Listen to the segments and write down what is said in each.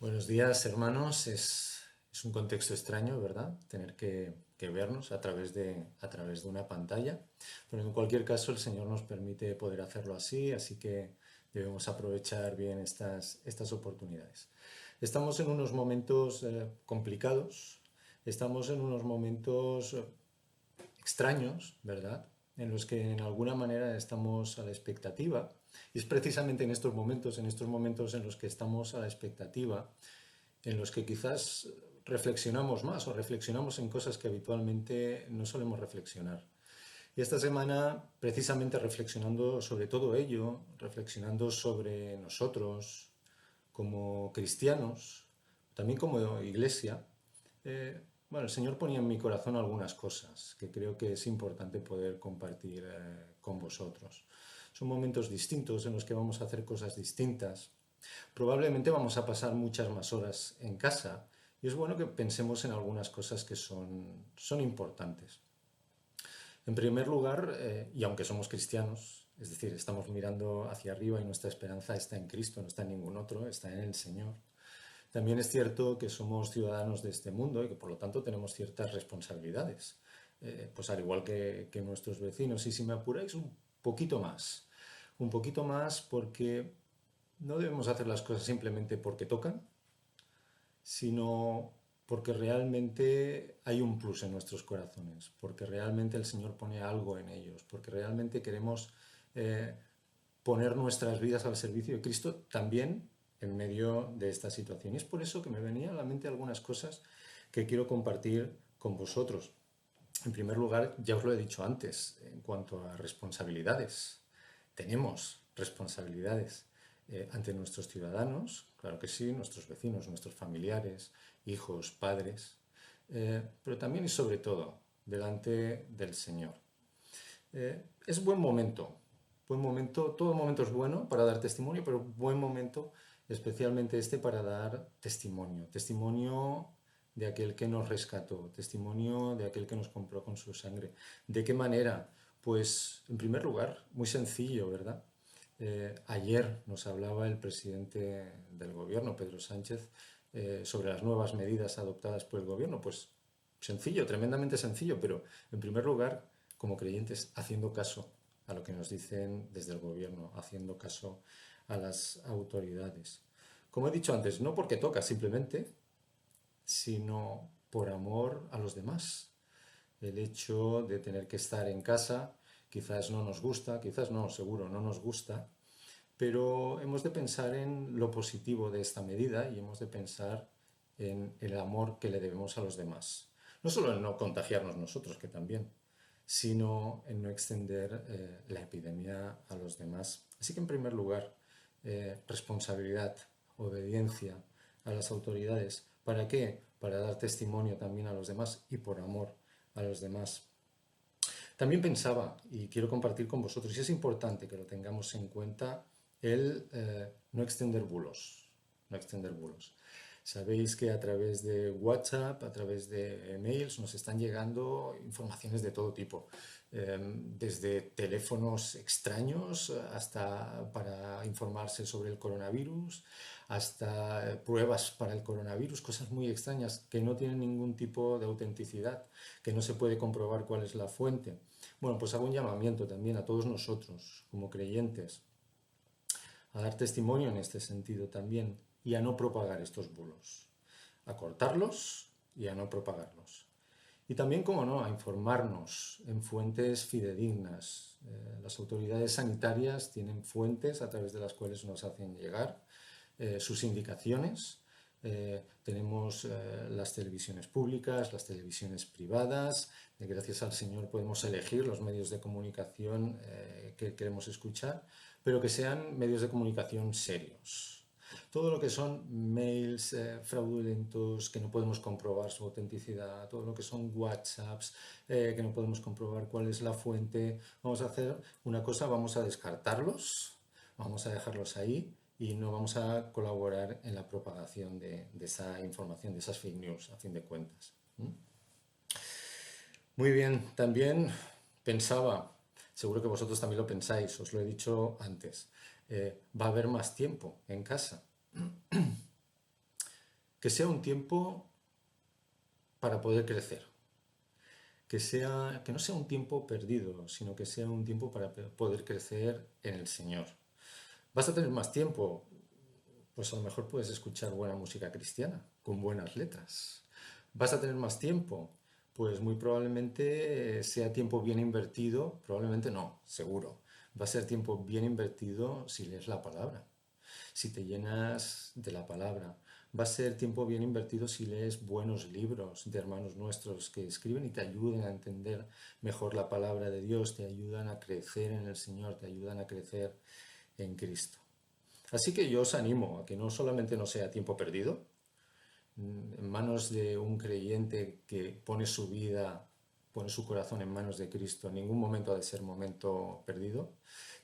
Buenos días, hermanos. Es un contexto extraño, ¿verdad? Tener que vernos a través de una pantalla. Pero en cualquier caso, el Señor nos permite poder hacerlo así que debemos aprovechar bien estas oportunidades. Estamos en unos momentos complicados, estamos en unos momentos extraños, ¿verdad? En los que en alguna manera estamos a la expectativa. Y es precisamente en estos momentos en los que estamos a la expectativa, en los que quizás reflexionamos más o reflexionamos en cosas que habitualmente no solemos reflexionar. Y esta semana, precisamente reflexionando sobre todo ello, reflexionando sobre nosotros como cristianos, también como iglesia, bueno, el Señor ponía en mi corazón algunas cosas que creo que es importante poder compartir con vosotros. Son momentos distintos en los que vamos a hacer cosas distintas. Probablemente vamos a pasar muchas más horas en casa y es bueno que pensemos en algunas cosas que son importantes. En primer lugar, y aunque somos cristianos, es decir, estamos mirando hacia arriba y nuestra esperanza está en Cristo, no está en ningún otro, está en el Señor. También es cierto que somos ciudadanos de este mundo y que por lo tanto tenemos ciertas responsabilidades, pues al igual que nuestros vecinos. Y si me apuráis un poquito más porque no debemos hacer las cosas simplemente porque tocan, sino porque realmente hay un plus en nuestros corazones, porque realmente el Señor pone algo en ellos, porque realmente queremos eh, poner nuestras vidas al servicio de Cristo también en medio de esta situación. Y es por eso que me venían a la mente algunas cosas que quiero compartir con vosotros. En primer lugar, ya os lo he dicho antes, en cuanto a responsabilidades. Tenemos responsabilidades ante nuestros ciudadanos, claro que sí, nuestros vecinos, nuestros familiares, hijos, padres, pero también y sobre todo delante del Señor. Es buen momento, todo momento es bueno para dar testimonio, pero buen momento especialmente este para dar testimonio, testimonio de aquel que nos rescató, testimonio de aquel que nos compró con su sangre. ¿De qué manera? Pues en primer lugar, muy sencillo, ¿verdad? Ayer nos hablaba el presidente del gobierno, Pedro Sánchez, sobre las nuevas medidas adoptadas por el gobierno. Pues sencillo, tremendamente sencillo, pero en primer lugar, como creyentes, haciendo caso a lo que nos dicen desde el gobierno, haciendo caso a las autoridades. Como he dicho antes, no porque toca simplemente, sino por amor a los demás. El hecho de tener que estar en casa quizás no nos gusta, quizás no, seguro no nos gusta, pero hemos de pensar en lo positivo de esta medida y hemos de pensar en el amor que le debemos a los demás. No solo en no contagiarnos nosotros, que también, sino en no extender la epidemia a los demás. Así que en primer lugar, responsabilidad, obediencia a las autoridades. ¿Para qué? Para dar testimonio también a los demás y por amor a los demás. También pensaba, y quiero compartir con vosotros, y es importante que lo tengamos en cuenta, el no extender bulos. No extender bulos. Sabéis que a través de WhatsApp, a través de emails, nos están llegando informaciones de todo tipo, desde teléfonos extraños hasta para informarse sobre el coronavirus, hasta pruebas para el coronavirus, cosas muy extrañas que no tienen ningún tipo de autenticidad, que no se puede comprobar cuál es la fuente. Bueno, pues hago un llamamiento también a todos nosotros, como creyentes, a dar testimonio en este sentido también y a no propagar estos bulos, a cortarlos y a no propagarlos. Y también, como no, a informarnos en fuentes fidedignas. Las autoridades sanitarias tienen fuentes a través de las cuales nos hacen llegar sus indicaciones. Tenemos las televisiones públicas, las televisiones privadas. Gracias al Señor podemos elegir los medios de comunicación que queremos escuchar, pero que sean medios de comunicación serios. Todo lo que son mails fraudulentos, que no podemos comprobar su autenticidad, todo lo que son WhatsApps, que no podemos comprobar cuál es la fuente, vamos a hacer una cosa, vamos a descartarlos, vamos a dejarlos ahí y no vamos a colaborar en la propagación de esa información, de esas fake news, a fin de cuentas. Muy bien, también pensaba, seguro que vosotros también lo pensáis, os lo he dicho antes, va a haber más tiempo en casa. que sea un tiempo para poder crecer, que no sea un tiempo perdido, sino que sea un tiempo para poder crecer en el Señor. ¿Vas a tener más tiempo? Pues a lo mejor puedes escuchar buena música cristiana, con buenas letras. ¿Vas a tener más tiempo? Pues muy probablemente sea tiempo bien invertido, probablemente no, seguro. Va a ser tiempo bien invertido si lees la palabra, si te llenas de la palabra. Va a ser tiempo bien invertido si lees buenos libros de hermanos nuestros que escriben y te ayuden a entender mejor la palabra de Dios, te ayudan a crecer en el Señor, te ayudan a crecer en Cristo. Así que yo os animo a que no solamente no sea tiempo perdido, en manos de un creyente que pone su vida, pone su corazón en manos de Cristo, en ningún momento ha de ser momento perdido.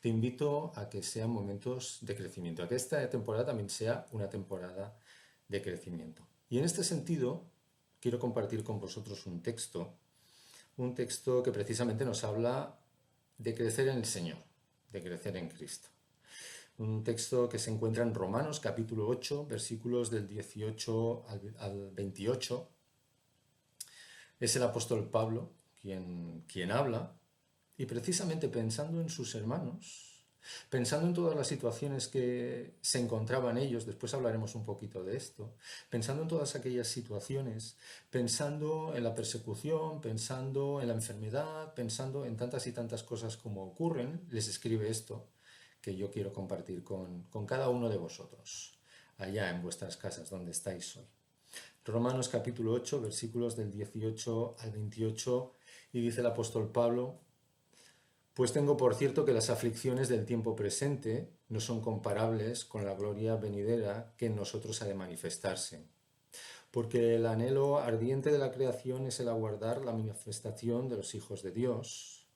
Te invito a que sean momentos de crecimiento, a que esta temporada también sea una temporada de crecimiento. Y en este sentido, quiero compartir con vosotros un texto que precisamente nos habla de crecer en el Señor, de crecer en Cristo. Un texto que se encuentra en Romanos capítulo 8, versículos del 18 al 28. Es el apóstol Pablo quien habla, y precisamente pensando en sus hermanos, pensando en todas las situaciones que se encontraban ellos, después hablaremos un poquito de esto, pensando en todas aquellas situaciones, pensando en la persecución, pensando en la enfermedad, pensando en tantas y tantas cosas como ocurren, les escribe esto que yo quiero compartir con cada uno de vosotros, allá en vuestras casas donde estáis hoy. Romanos capítulo 8, versículos del 18 al 28, y dice el apóstol Pablo: pues tengo por cierto que las aflicciones del tiempo presente no son comparables con la gloria venidera que en nosotros ha de manifestarse. Porque el anhelo ardiente de la creación es el aguardar la manifestación de los hijos de Dios.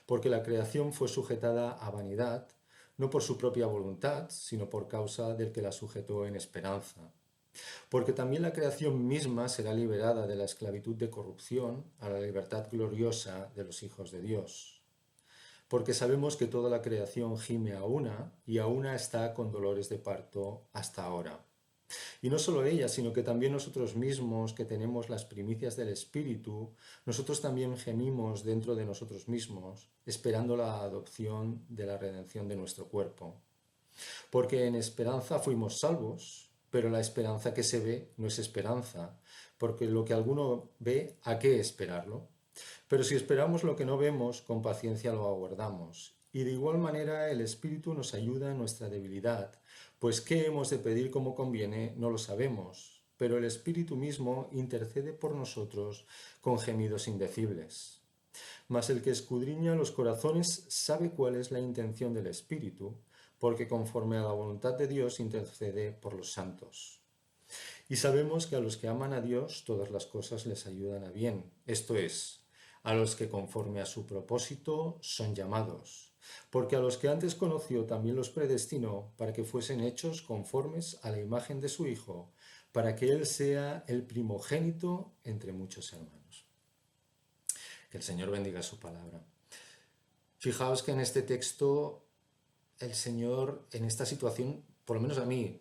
Porque la creación fue sujetada a vanidad, no por su propia voluntad, sino por causa del que la sujetó en esperanza. Porque también la creación misma será liberada de la esclavitud de corrupción a la libertad gloriosa de los hijos de Dios. Porque sabemos que toda la creación gime a una y a una está con dolores de parto hasta ahora. Y no solo ella, sino que también nosotros mismos, que tenemos las primicias del Espíritu, nosotros también gemimos dentro de nosotros mismos, esperando la adopción de la redención de nuestro cuerpo. Porque en esperanza fuimos salvos, pero la esperanza que se ve no es esperanza, porque lo que alguno ve, ¿a qué esperarlo? Pero si esperamos lo que no vemos, con paciencia lo aguardamos. Y de igual manera el Espíritu nos ayuda en nuestra debilidad, pues qué hemos de pedir como conviene no lo sabemos, pero el Espíritu mismo intercede por nosotros con gemidos indecibles. Mas el que escudriña los corazones sabe cuál es la intención del Espíritu, porque conforme a la voluntad de Dios intercede por los santos. Y sabemos que a los que aman a Dios todas las cosas les ayudan a bien, esto es, a los que conforme a su propósito son llamados. Porque a los que antes conoció también los predestinó para que fuesen hechos conformes a la imagen de su Hijo, para que Él sea el primogénito entre muchos hermanos. Que el Señor bendiga su palabra. Fijaos que en este texto el Señor, en esta situación, por lo menos a mí,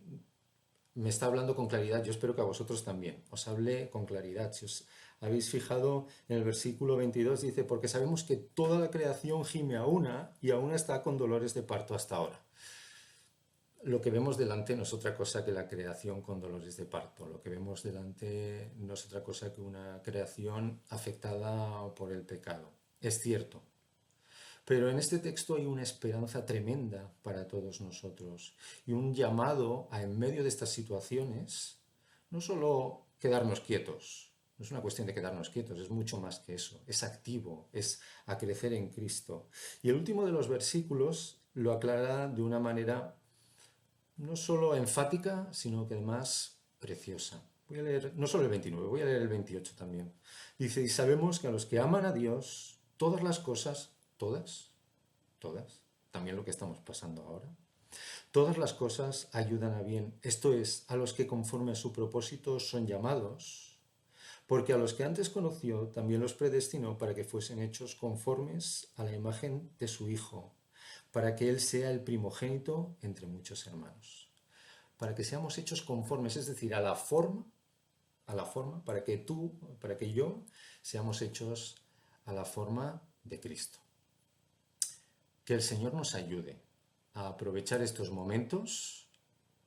me está hablando con claridad. Yo espero que a vosotros también os hable con claridad. Si os habéis fijado en el versículo 22, dice: porque sabemos que toda la creación gime a una y a una está con dolores de parto hasta ahora. Lo que vemos delante no es otra cosa que la creación con dolores de parto. Lo que vemos delante no es otra cosa que una creación afectada por el pecado. Es cierto. Pero en este texto hay una esperanza tremenda para todos nosotros y un llamado a, en medio de estas situaciones, no solo quedarnos quietos, no es una cuestión de quedarnos quietos, es mucho más que eso, es activo, es a crecer en Cristo. Y el último de los versículos lo aclara de una manera no solo enfática, sino que además preciosa. Voy a leer no solo el 29, voy a leer el 28 también. Dice: y sabemos que a los que aman a Dios, todas las cosas, todas, también lo que estamos pasando ahora, todas las cosas ayudan a bien, esto es, a los que conforme a su propósito son llamados, porque a los que antes conoció también los predestinó para que fuesen hechos conformes a la imagen de su Hijo, para que Él sea el primogénito entre muchos hermanos. Para que seamos hechos conformes, es decir, a la forma a la forma, para que tú, para que yo, seamos hechos a la forma de Cristo. Que el Señor nos ayude a aprovechar estos momentos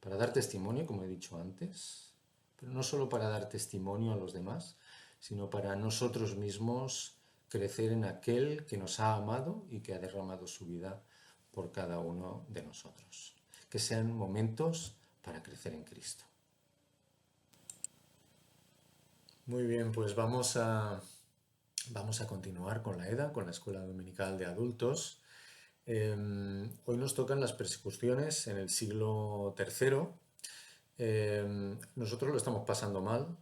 para dar testimonio, como he dicho antes, pero no solo para dar testimonio a los demás, sino para nosotros mismos crecer en aquel que nos ha amado y que ha derramado su vida por cada uno de nosotros. Que sean momentos para crecer en Cristo. Muy bien, pues vamos a continuar con la EDA, con la Escuela Dominical de Adultos. Hoy nos tocan las persecuciones en el siglo III. Nosotros lo estamos pasando mal,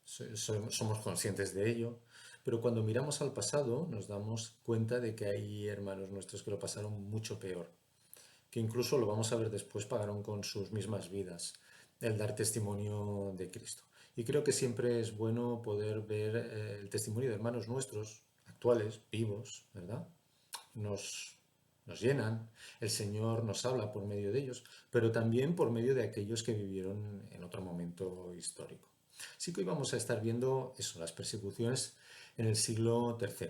somos conscientes de ello, pero cuando miramos al pasado nos damos cuenta de que hay hermanos nuestros que lo pasaron mucho peor, que incluso, lo vamos a ver después, pagaron con sus mismas vidas el dar testimonio de Cristo. Y creo que siempre es bueno poder ver el testimonio de hermanos nuestros, actuales, vivos, ¿verdad? Nos llenan, el Señor nos habla por medio de ellos, pero también por medio de aquellos que vivieron en otro momento histórico. Así que hoy vamos a estar viendo eso, las persecuciones en el siglo III.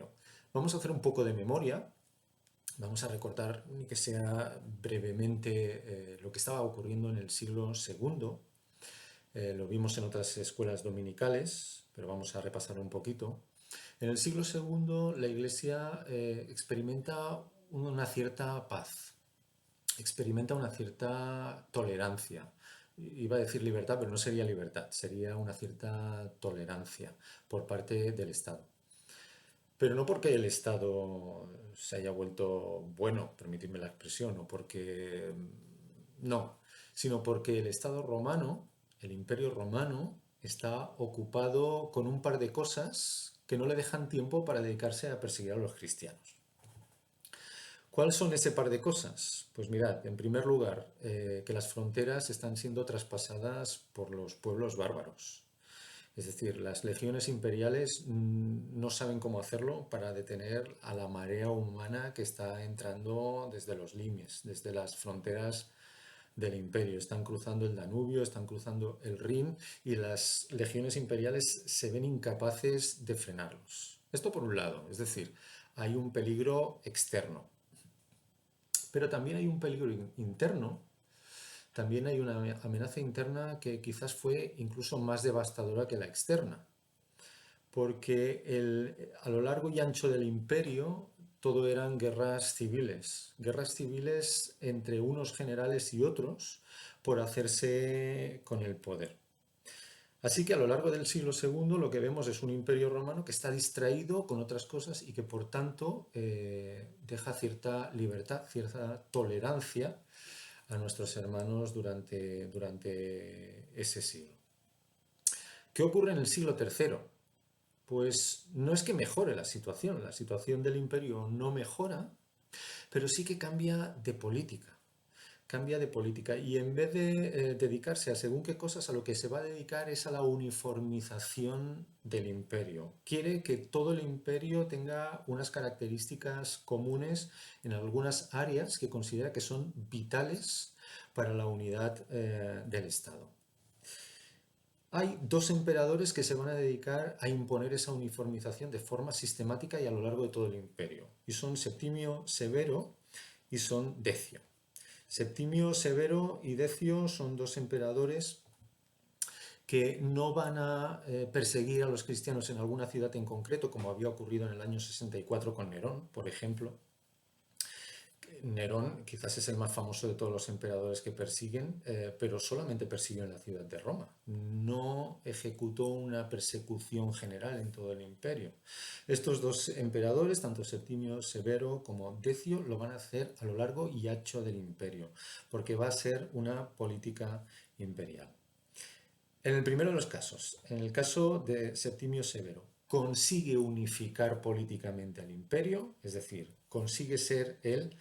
Vamos a hacer un poco de memoria, vamos a recordar, ni que sea brevemente, lo que estaba ocurriendo en el siglo II. Lo vimos en otras escuelas dominicales, pero vamos a repasar un poquito. En el siglo II la Iglesia experimenta una cierta paz, experimenta una cierta tolerancia. Iba a decir libertad, pero no sería libertad, sería una cierta tolerancia por parte del Estado. Pero no porque el Estado se haya vuelto bueno, permitidme la expresión, o porque no, sino porque el Estado romano, el Imperio romano, está ocupado con un par de cosas que no le dejan tiempo para dedicarse a perseguir a los cristianos. ¿Cuáles son ese par de cosas? Pues mirad, en primer lugar, que las fronteras están siendo traspasadas por los pueblos bárbaros. Es decir, las legiones imperiales no saben cómo hacerlo para detener a la marea humana que está entrando desde los limes, desde las fronteras del imperio. Están cruzando el Danubio, están cruzando el Rin y las legiones imperiales se ven incapaces de frenarlos. Esto por un lado, es decir, hay un peligro externo. Pero también hay un peligro interno, también hay una amenaza interna que quizás fue incluso más devastadora que la externa, porque a lo largo y ancho del imperio todo eran guerras civiles entre unos generales y otros por hacerse con el poder. Así que a lo largo del siglo II lo que vemos es un imperio romano que está distraído con otras cosas y que por tanto deja cierta libertad, cierta tolerancia a nuestros hermanos durante ese siglo. ¿Qué ocurre en el siglo III? Pues no es que mejore la situación del imperio no mejora, pero sí que cambia de política. Y en vez de dedicarse a según qué cosas, a lo que se va a dedicar es a la uniformización del imperio. Quiere que todo el imperio tenga unas características comunes en algunas áreas que considera que son vitales para la unidad del Estado. Hay dos emperadores que se van a dedicar a imponer esa uniformización de forma sistemática y a lo largo de todo el imperio. Y son Septimio Severo y son Decio. Septimio Severo y Decio son dos emperadores que no van a perseguir a los cristianos en alguna ciudad en concreto, como había ocurrido en el año 64 con Nerón, por ejemplo. Nerón quizás es el más famoso de todos los emperadores que persiguen, pero solamente persiguió en la ciudad de Roma. No ejecutó una persecución general en todo el imperio. Estos dos emperadores, tanto Septimio Severo como Decio, lo van a hacer a lo largo y ancho del imperio, porque va a ser una política imperial. En el primero de los casos, en el caso de Septimio Severo, consigue unificar políticamente al imperio, es decir, consigue ser él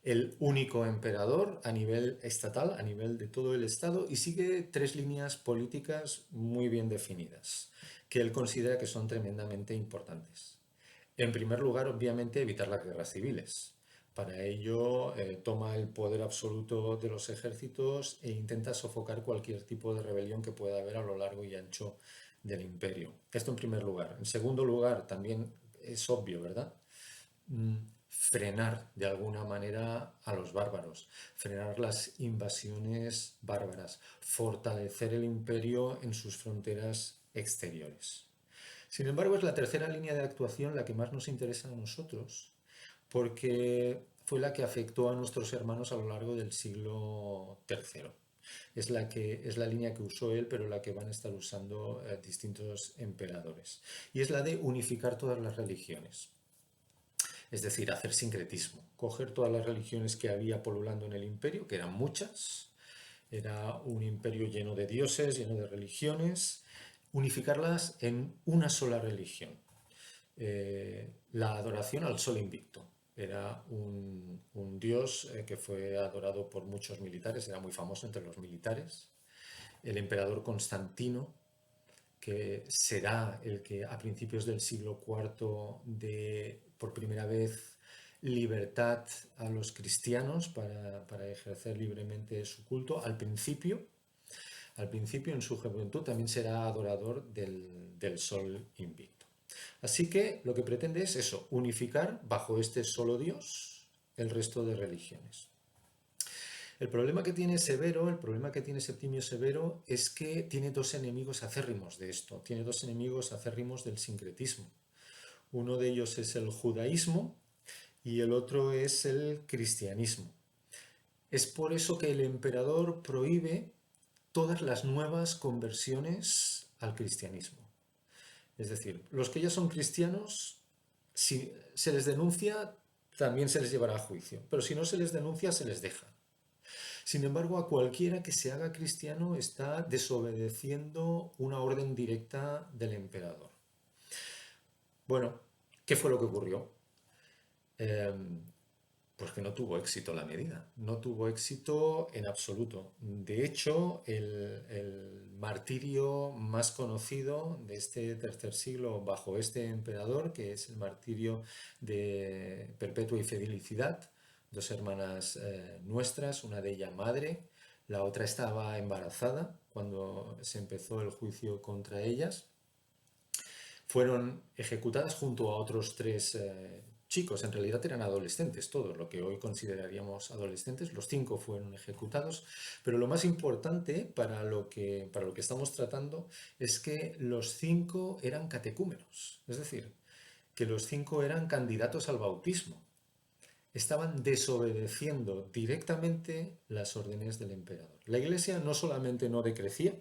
el único emperador a nivel estatal, a nivel de todo el Estado, y sigue tres líneas políticas muy bien definidas, que él considera que son tremendamente importantes. En primer lugar, obviamente, evitar las guerras civiles, Para ello, toma el poder absoluto de los ejércitos e intenta sofocar cualquier tipo de rebelión que pueda haber a lo largo y ancho del imperio. Esto en primer lugar. En segundo lugar, también es obvio, ¿verdad? Frenar de alguna manera a los bárbaros, frenar las invasiones bárbaras, fortalecer el imperio en sus fronteras exteriores. Sin embargo, es la tercera línea de actuación la que más nos interesa a nosotros, porque fue la que afectó a nuestros hermanos a lo largo del siglo III. Es la línea que usó él, pero la que van a estar usando distintos emperadores. Y es la de unificar todas las religiones. Es decir, hacer sincretismo, coger todas las religiones que había polulando en el imperio, que eran muchas, era un imperio lleno de dioses, lleno de religiones, unificarlas en una sola religión. La adoración al sol invicto. Era un dios que fue adorado por muchos militares, era muy famoso entre los militares. El emperador Constantino, que será el que a principios del siglo IV dé por primera vez libertad a los cristianos para ejercer libremente su culto. Al principio, en su juventud, también será adorador del sol invicto. Así que lo que pretende es eso, unificar bajo este solo Dios el resto de religiones. El problema que tiene Severo, el problema que tiene Septimio Severo es que tiene dos enemigos acérrimos de esto, tiene dos enemigos acérrimos del sincretismo. Uno de ellos es el judaísmo y el otro es el cristianismo. Es por eso que el emperador prohíbe todas las nuevas conversiones al cristianismo. Es decir, los que ya son cristianos, si se les denuncia, también se les llevará a juicio, pero si no se les denuncia, se les deja. Sin embargo, a cualquiera que se haga cristiano está desobedeciendo una orden directa del emperador. Bueno, ¿qué fue lo que ocurrió? Pues que no tuvo éxito la medida, no tuvo éxito en absoluto. De hecho, el martirio más conocido de este tercer siglo bajo este emperador, que es el martirio de Perpetua y Felicidad, dos hermanas nuestras, una de ellas madre, la otra estaba embarazada cuando se empezó el juicio contra ellas. Fueron ejecutadas junto a otros tres chicos, en realidad eran adolescentes todos, lo que hoy consideraríamos adolescentes, los 5 fueron ejecutados, pero lo más importante para lo que estamos tratando es que los 5 eran catecúmenos, es decir, que los 5 eran candidatos al bautismo, estaban desobedeciendo directamente las órdenes del emperador. La iglesia no solamente no decrecía,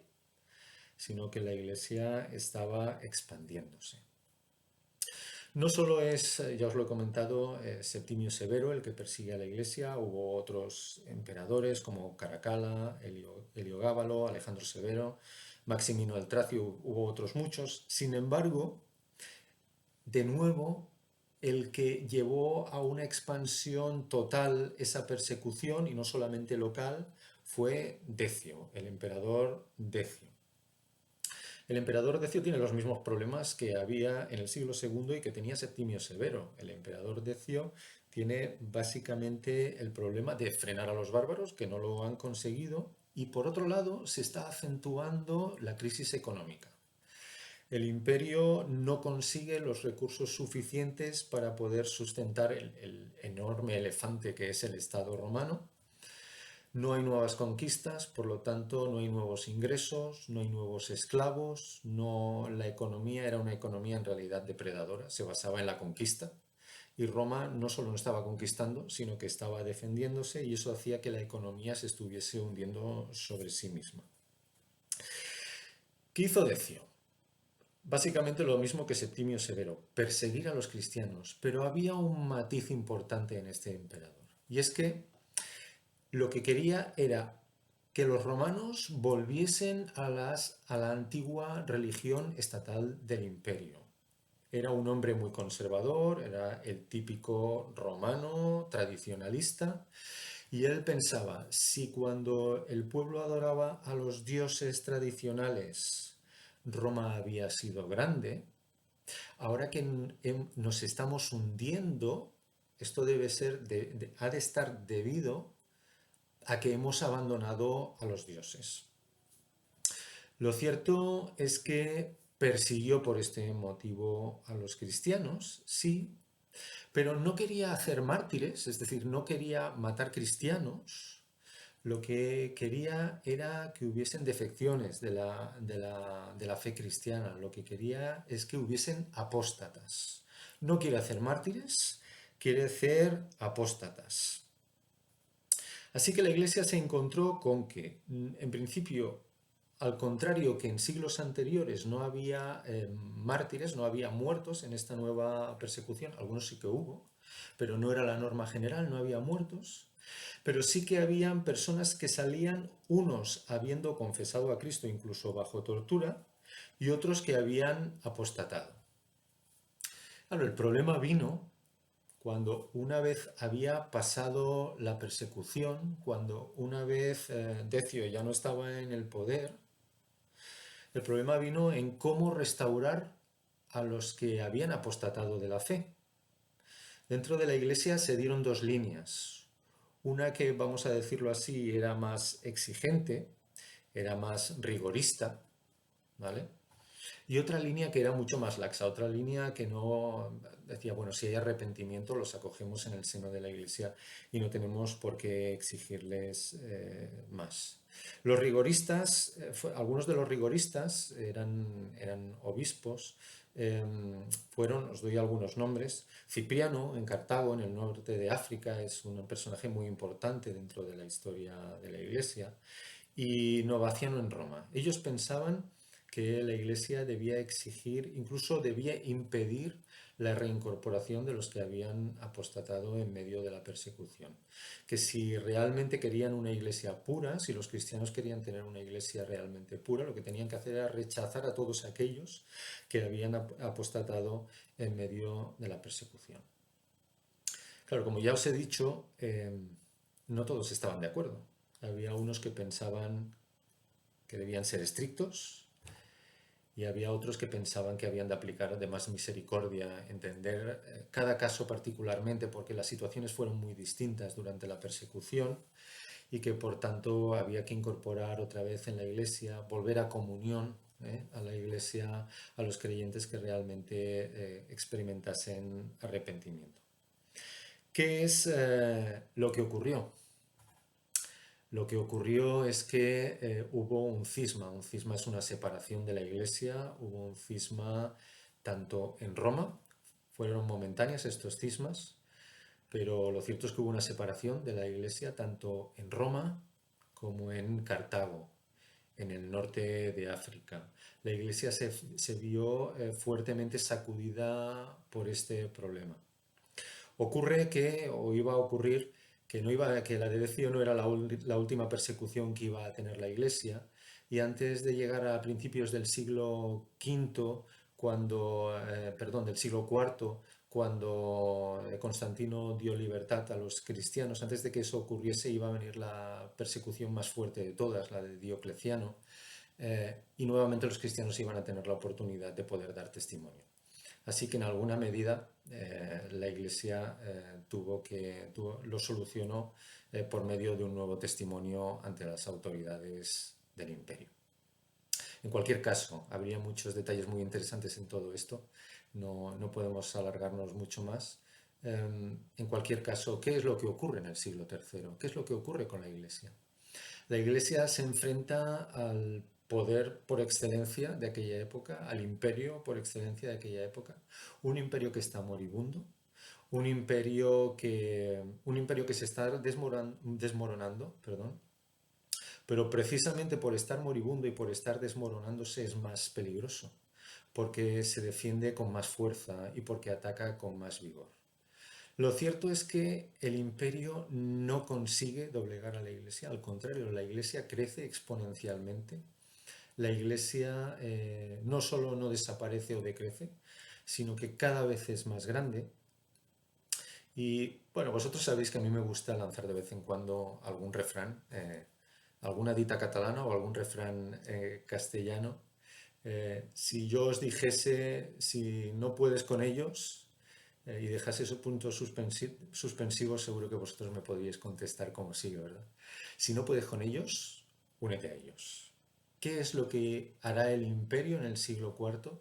sino que la iglesia estaba expandiéndose. No solo es, ya os lo he comentado, Septimio Severo el que persigue a la iglesia, hubo otros emperadores como Caracalla, Heliogábalo, Alejandro Severo, Maximino el Tracio, hubo otros muchos. Sin embargo, de nuevo, el que llevó a una expansión total esa persecución, y no solamente local, fue Decio, el emperador Decio. El emperador Decio tiene los mismos problemas que había en el siglo II y que tenía Septimio Severo. El emperador Decio tiene básicamente el problema de frenar a los bárbaros, que no lo han conseguido, y por otro lado se está acentuando la crisis económica. El imperio no consigue los recursos suficientes para poder sustentar el enorme elefante que es el Estado romano. No hay nuevas conquistas, por lo tanto no hay nuevos ingresos, no hay nuevos esclavos, la economía era una economía en realidad depredadora, se basaba en la conquista y Roma no solo no estaba conquistando, sino que estaba defendiéndose y eso hacía que la economía se estuviese hundiendo sobre sí misma. ¿Qué hizo Decio? Básicamente lo mismo que Septimio Severo, perseguir a los cristianos, pero había un matiz importante en este emperador y es que lo que quería era que los romanos volviesen a la antigua religión estatal del imperio. Era un hombre muy conservador, era el típico romano tradicionalista, y él pensaba, si cuando el pueblo adoraba a los dioses tradicionales Roma había sido grande, ahora que nos estamos hundiendo, Esto debe ser, ha de estar debido a que hemos abandonado a los dioses. Lo cierto es que persiguió por este motivo a los cristianos, sí, pero no quería hacer mártires, es decir, no quería matar cristianos. Lo que quería era que hubiesen defecciones de la fe cristiana. Lo que quería es que hubiesen apóstatas. No quiere hacer mártires, quiere hacer apóstatas. Así que la Iglesia se encontró con que, en principio, al contrario que en siglos anteriores no había mártires, no había muertos en esta nueva persecución, algunos sí que hubo, pero no era la norma general, no había muertos, pero sí que habían personas que salían, unos habiendo confesado a Cristo incluso bajo tortura, y otros que habían apostatado. Claro, el problema vino cuando una vez había pasado la persecución, cuando una vez Decio ya no estaba en el poder, el problema vino en cómo restaurar a los que habían apostatado de la fe. Dentro de la Iglesia se dieron dos líneas. Una que, vamos a decirlo así, era más exigente, era más rigorista, ¿vale? Y otra línea que era mucho más laxa, otra línea que no decía, bueno, si hay arrepentimiento los acogemos en el seno de la Iglesia y no tenemos por qué exigirles más. Los rigoristas, algunos de los rigoristas eran obispos, fueron, os doy algunos nombres, Cipriano en Cartago, en el norte de África, es un personaje muy importante dentro de la historia de la Iglesia, y Novaciano en Roma. Ellos pensaban que la Iglesia debía exigir, incluso debía impedir la reincorporación de los que habían apostatado en medio de la persecución. Que si realmente querían una Iglesia pura, si los cristianos querían tener una Iglesia realmente pura, lo que tenían que hacer era rechazar a todos aquellos que habían apostatado en medio de la persecución. Claro, como ya os he dicho, no todos estaban de acuerdo. Había unos que pensaban que debían ser estrictos y había otros que pensaban que habían de aplicar de más misericordia, entender cada caso particularmente porque las situaciones fueron muy distintas durante la persecución y que por tanto había que incorporar otra vez en la Iglesia, volver a comunión a la Iglesia, a los creyentes que realmente experimentasen arrepentimiento. ¿Qué es lo que ocurrió? Lo que ocurrió es que hubo un cisma es una separación de la Iglesia, hubo un cisma tanto en Roma, fueron momentáneas estos cismas, pero lo cierto es que hubo una separación de la Iglesia tanto en Roma como en Cartago, en el norte de África. La Iglesia se vio fuertemente sacudida por este problema. Ocurre que, o iba a ocurrir, que la de Decio no era la última persecución que iba a tener la Iglesia, y antes de llegar a principios del siglo V, del siglo IV, cuando Constantino dio libertad a los cristianos, antes de que eso ocurriese iba a venir la persecución más fuerte de todas, la de Diocleciano, y nuevamente los cristianos iban a tener la oportunidad de poder dar testimonio. Así que en alguna medida la Iglesia lo solucionó por medio de un nuevo testimonio ante las autoridades del imperio. En cualquier caso, habría muchos detalles muy interesantes en todo esto, no podemos alargarnos mucho más. En cualquier caso, ¿qué es lo que ocurre en el siglo III? ¿Qué es lo que ocurre con la Iglesia? La Iglesia se enfrenta al poder por excelencia de aquella época, al imperio por excelencia de aquella época, un imperio que está moribundo, un imperio que se está desmoronando, perdón, pero precisamente por estar moribundo y por estar desmoronándose es más peligroso, porque se defiende con más fuerza y porque ataca con más vigor. Lo cierto es que el imperio no consigue doblegar a la Iglesia, al contrario, la Iglesia crece exponencialmente. La Iglesia no solo no desaparece o decrece, sino que cada vez es más grande. Y bueno, vosotros sabéis que a mí me gusta lanzar de vez en cuando algún refrán, alguna dita catalana o algún refrán castellano. Si yo os dijese, si no puedes con ellos, y dejase esos puntos suspensivos, seguro que vosotros me podríais contestar como sí, ¿verdad? Si no puedes con ellos, únete a ellos. ¿Qué es lo que hará el imperio en el siglo IV?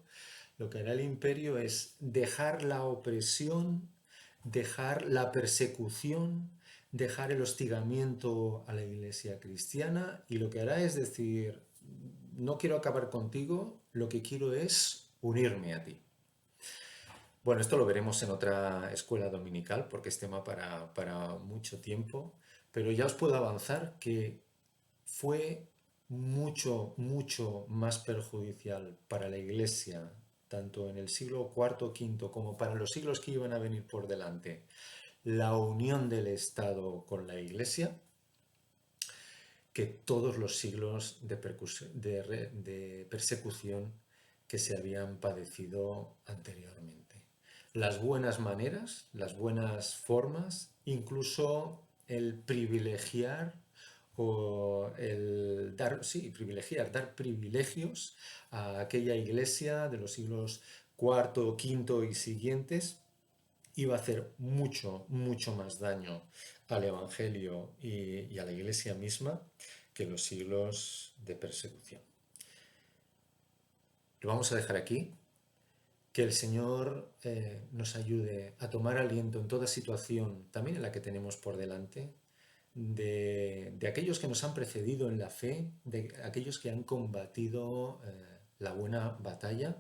Lo que hará el imperio es dejar la opresión, dejar la persecución, dejar el hostigamiento a la iglesia cristiana, y lo que hará es decir, no quiero acabar contigo, lo que quiero es unirme a ti. Bueno, esto lo veremos en otra escuela dominical porque es tema para mucho tiempo, pero ya os puedo avanzar que fue mucho, mucho más perjudicial para la Iglesia, tanto en el siglo IV, V, como para los siglos que iban a venir por delante, la unión del Estado con la Iglesia, que todos los siglos de persecución que se habían padecido anteriormente. Las buenas maneras, las buenas formas, incluso el privilegiar o el dar, sí, privilegiar, dar privilegios a aquella iglesia de los siglos IV, V y siguientes, iba a hacer mucho, mucho más daño al Evangelio y a la iglesia misma que los siglos de persecución. Lo vamos a dejar aquí. Que el Señor nos ayude a tomar aliento en toda situación, también en la que tenemos por delante, de aquellos que nos han precedido en la fe, de aquellos que han combatido la buena batalla,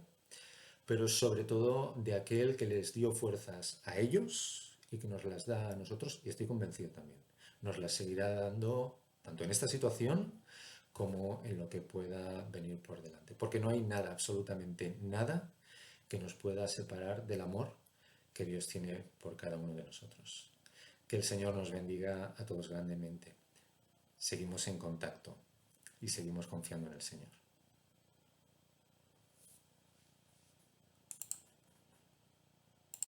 pero sobre todo de aquel que les dio fuerzas a ellos y que nos las da a nosotros, y estoy convencido también, nos las seguirá dando tanto en esta situación como en lo que pueda venir por delante. Porque no hay nada, absolutamente nada, que nos pueda separar del amor que Dios tiene por cada uno de nosotros. Que el Señor nos bendiga a todos grandemente. Seguimos en contacto y seguimos confiando en el Señor.